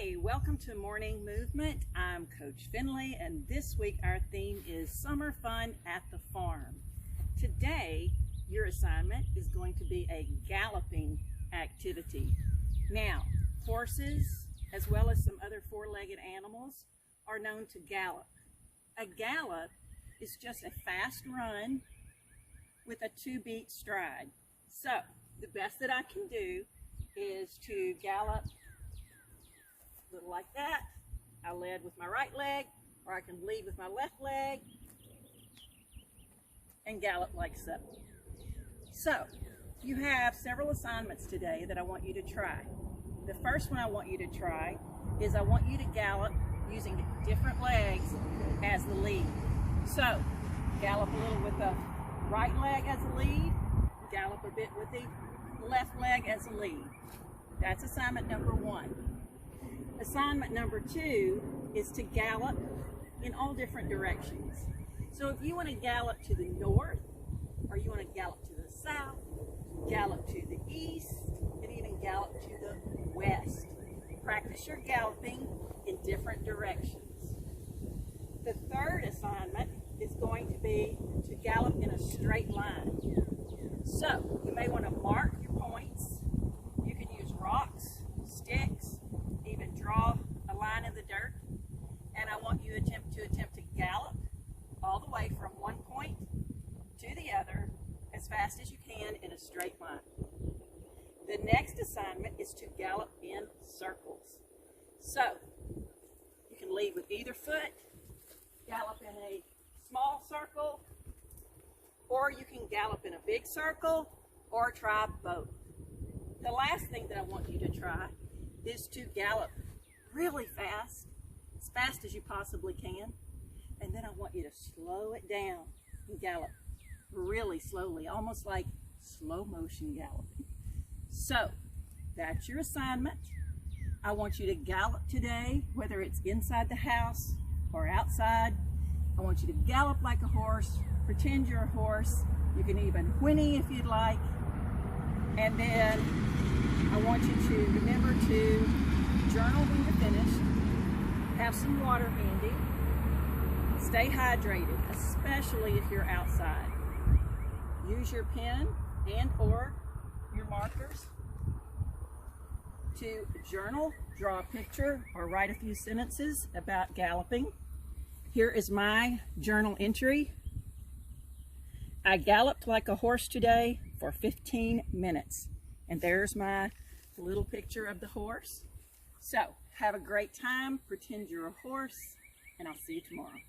Hey, welcome to Morning Movement. I'm Coach Finley, and this week our theme is Summer Fun at the Farm. Today, your assignment is going to be a galloping activity. Now, horses, as well as some other four-legged animals, are known to gallop. A gallop is just a fast run with a 2-beat stride. So, the best that I can do is to gallop a little like that. I lead with my right leg, or I can lead with my left leg and gallop like so. So, you have several assignments today that I want you to try. The first one I want you to try is I want you to gallop using different legs as the lead. So, gallop a little with the right leg as a lead, gallop a bit with the left leg as a lead. That's assignment number one. Assignment number two is to gallop in all different directions. So if you want to gallop to the north, or you want to gallop to the south, gallop to the east, and even gallop to the west. Practice your galloping in different directions. The third assignment is going to be to gallop in a straight line. So you may want to mark your points. You can use rocks, sticks, even draw a line in the dirt. And I want you to attempt to gallop all the way from one point to the other as fast as you can in a straight line. The next assignment is to gallop in circles. So you can lead with either foot, gallop in a small circle, or you can gallop in a big circle, or try both. The last thing that I want you to try is to gallop really fast as you possibly can, and then I want you to slow it down and gallop really slowly, almost like slow motion galloping. So that's your assignment. I want you to gallop today, whether it's inside the house or outside. I want you to gallop like a horse, pretend you're a horse. You can even whinny if you'd like. And then I want you to remember to journal when you're finished, have some water handy, stay hydrated, especially if you're outside. Use your pen and or your markers to journal, draw a picture, or write a few sentences about galloping. Here is my journal entry. I galloped like a horse today for 15 minutes. And there's my little picture of the horse. So, have a great time, pretend you're a horse, and I'll see you tomorrow.